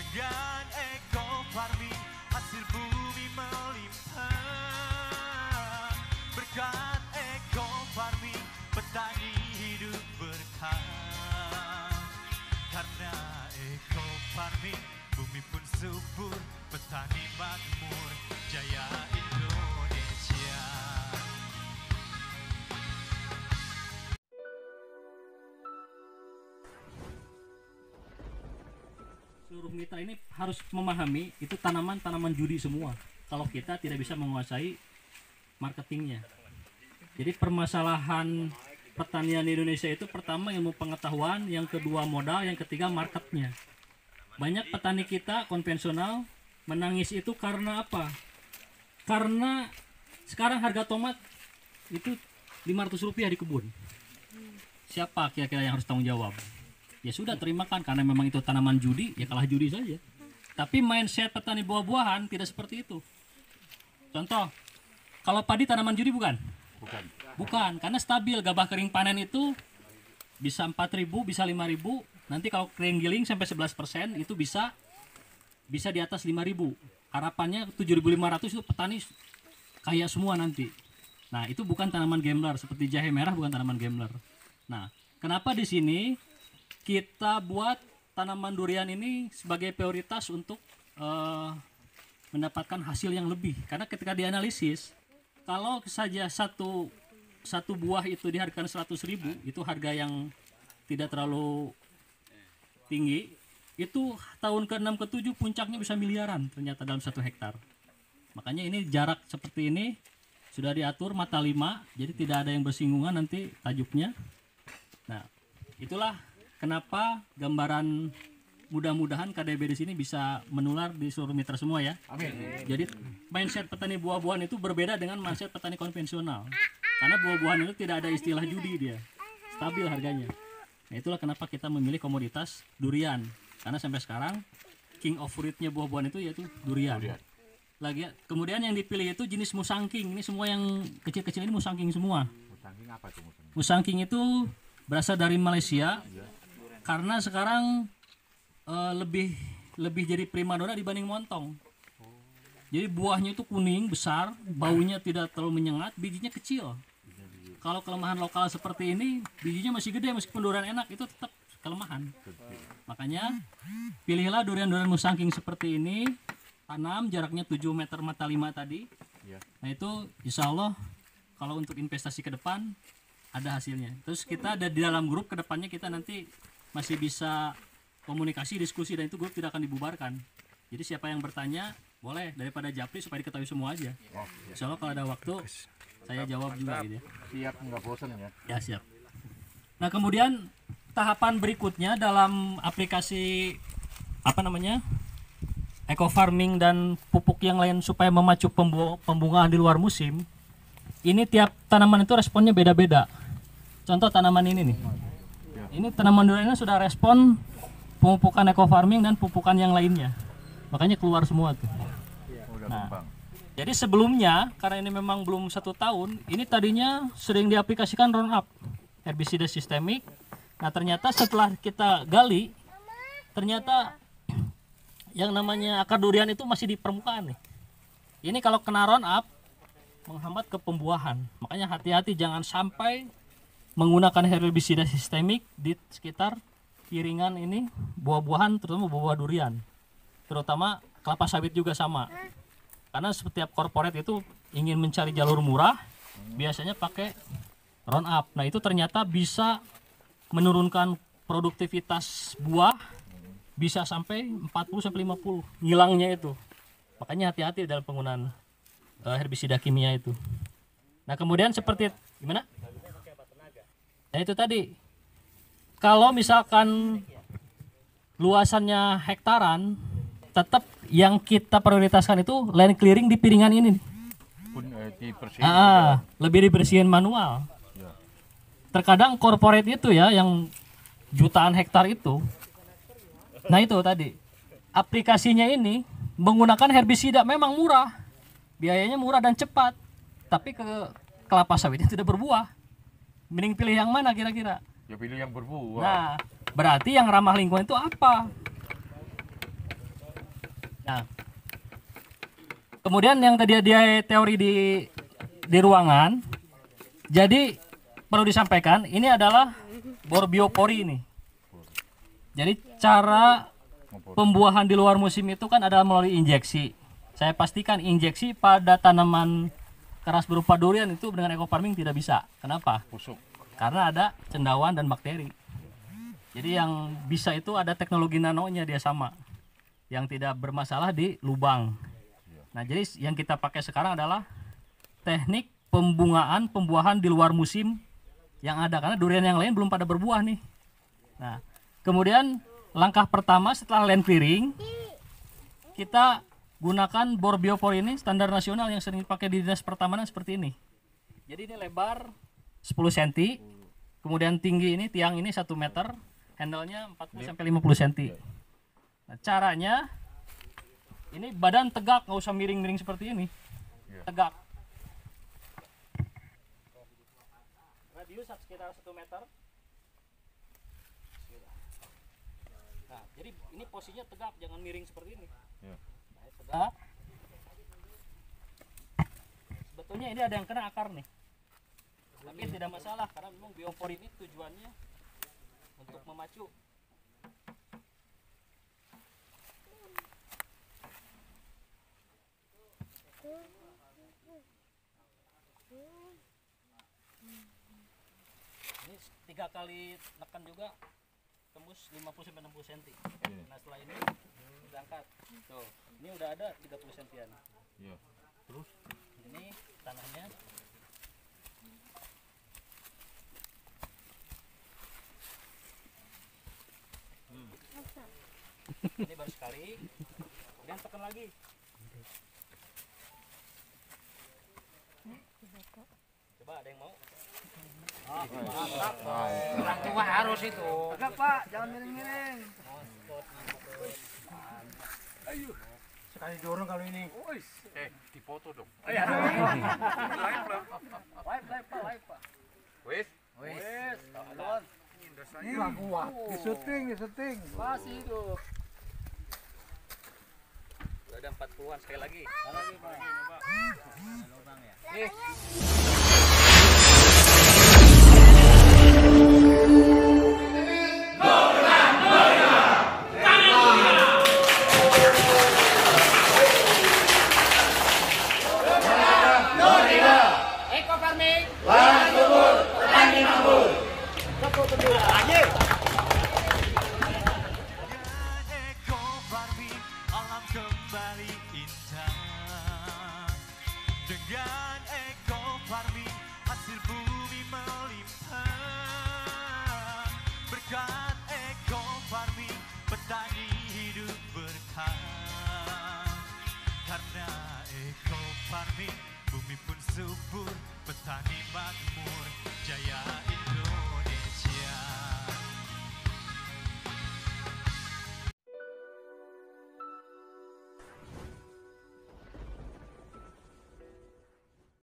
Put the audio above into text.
dengan eco farming hasil bumi melimpah. Berkat eco farming petani hidup berkah. Karena eco farming bumi pun subur, petani makmur, jaya Indonesia. Seluruh mitra ini harus memahami itu tanaman-tanaman judi semua. Kalau kita tidak bisa menguasai marketingnya. Jadi permasalahan pertanian di Indonesia itu pertama ilmu pengetahuan, yang kedua modal, yang ketiga marketnya. Banyak petani kita konvensional menangis itu karena apa? Karena sekarang harga tomat itu Rp500 di kebun. Siapa kira-kira yang harus tanggung jawab? Ya sudah, terimakan karena memang itu tanaman judi, ya kalah judi saja. Tapi mindset petani buah-buahan tidak seperti itu. Contoh, kalau padi tanaman judi bukan? Bukan, karena stabil. Gabah kering panen itu bisa 4.000, bisa 5.000. Nanti kalau kering giling sampai 11% itu bisa di atas 5.000. Harapannya 7.500 itu petani kaya semua nanti. Nah, itu bukan tanaman gambler, seperti jahe merah bukan tanaman gambler. Nah, kenapa di sini kita buat tanaman durian ini sebagai prioritas untuk mendapatkan hasil yang lebih? Karena ketika dianalisis, kalau saja satu buah itu dihargakan 100.000, itu harga yang tidak terlalu tinggi. Itu tahun ke-6 ke-7 puncaknya bisa miliaran ternyata dalam 1 hektar. Makanya ini jarak seperti ini sudah diatur mata 5, jadi tidak ada yang bersinggungan nanti tajuknya. Nah, itulah kenapa gambaran, mudah-mudahan KDB di sini bisa menular di seluruh mitra semua ya. Amin. Jadi mindset petani buah-buahan itu berbeda dengan mindset petani konvensional. Karena buah-buahan itu tidak ada istilah judi, dia stabil harganya. Nah, itulah kenapa kita memilih komoditas durian. Karena sampai sekarang king of fruitnya buah-buahan itu yaitu durian. Lagi kemudian yang dipilih itu jenis musangking. Ini semua yang kecil-kecil ini musangking semua. Musangking apa tuh? Musangking itu berasal dari Malaysia. Karena sekarang lebih jadi primadona dibanding montong. Jadi buahnya itu kuning besar, baunya tidak terlalu menyengat, bijinya kecil. Kalau kelemahan lokal seperti ini, bijinya masih gede, meskipun durian enak itu tetap kelemahan. Makanya pilihlah durian-durian musangking seperti ini, tanam jaraknya 7 meter mata 5 tadi. Nah itu insya Allah kalau untuk investasi ke depan ada hasilnya. Terus kita ada di dalam grup, ke depannya kita nanti masih bisa komunikasi, diskusi, dan itu grup tidak akan dibubarkan. Jadi siapa yang bertanya boleh, daripada japri supaya diketahui semua aja. Insya Allah kalau ada waktu saya jawab juga gitu ya. Siap, nggak bosan ya? Ya siap. Nah kemudian tahapan berikutnya dalam aplikasi eco farming dan pupuk yang lain supaya memacu pembungaan di luar musim. Ini tiap tanaman itu responnya beda-beda. Contoh tanaman ini nih. Ini tanaman durian ini sudah respon pemupukan eco farming dan pupukan yang lainnya. Makanya keluar semua tuh. Nah, jadi sebelumnya karena ini memang belum 1 tahun, ini tadinya sering diaplikasikan Roundup, herbisida sistemik. Nah ternyata setelah kita gali, ternyata yang namanya akar durian itu masih di permukaan nih. Ini kalau kena Roundup menghambat ke pembuahan. Makanya hati-hati jangan sampai menggunakan herbisida sistemik di sekitar piringan ini buah-buahan, terutama buah-buah durian. Terutama kelapa sawit juga sama. Karena setiap korporat itu ingin mencari jalur murah, biasanya pakai Roundup. Nah, itu ternyata bisa menurunkan produktivitas buah bisa sampai 40 sampai 50 ngilangnya itu. Makanya hati-hati dalam penggunaan herbisida kimia itu. Nah, kemudian seperti gimana? Nah itu tadi, kalau misalkan luasannya hektaran, tetap yang kita prioritaskan itu land clearing di piringan ini. Lebih dibersihin manual. Terkadang corporate itu ya, yang jutaan hektar itu, nah itu tadi, aplikasinya ini menggunakan herbisida memang murah, biayanya murah dan cepat, tapi ke kelapa sawitnya tidak berbuah. Mending pilih yang mana kira-kira? Ya pilih yang berbuah. Nah, berarti yang ramah lingkungan itu apa? Nah, kemudian yang tadi dia teori di ruangan, jadi perlu disampaikan ini adalah bor biopori ini. Jadi cara pembuahan di luar musim itu kan adalah melalui injeksi. Saya pastikan injeksi pada tanaman keras berupa durian itu dengan eco farming tidak bisa. Kenapa? Busuk. Karena ada cendawan dan bakteri. Jadi yang bisa itu ada teknologi nanonya dia sama, yang tidak bermasalah di lubang. Nah jadi yang kita pakai sekarang adalah teknik pembuahan di luar musim yang ada, karena durian yang lain belum pada berbuah nih. Nah kemudian langkah pertama setelah land clearing, kita gunakan bor biopor ini standar nasional yang sering dipakai di dinas pertamanan seperti ini. Jadi ini lebar 10 cm, kemudian tinggi ini tiang ini 1 meter, handle-nya 40 sampai 50 cm. Nah, caranya ini badan tegak, nggak usah miring-miring seperti ini. Tegak. Radius sekitar 1 meter. Nah, jadi ini posisinya tegak, jangan miring seperti ini. Tegak. Sebetulnya ini ada yang kena akar nih, tapi tidak masalah karena memang biopor ini tujuannya untuk memacu. Ini 3 kali tekan juga tembus 50 sampai 60 cm. Nah setelah ini diangkat. Tuh, ini udah ada 30 cm-an. Iya. Terus Ini tanahnya. Ini baru sekali. Kemudian tekan lagi. Coba ada yang mau? Orang tua harus itu. Enggak Pak, jangan miring-miring. Sekali dorong kalau ini. dipoto dong. Live Pak. Wes. Ini kuat. Di syuting. Masih itu. Udah ada 40-an sekali lagi. Lagi Pak. Nih. Eco farming. Eco farming, alam kembali indah. Dengan eco farming, hasil bumi melimpah. Berkat eco farming, petani hidup berkah. Karena eco farming, bumi pun subur, petani makmur, jaya Indonesia.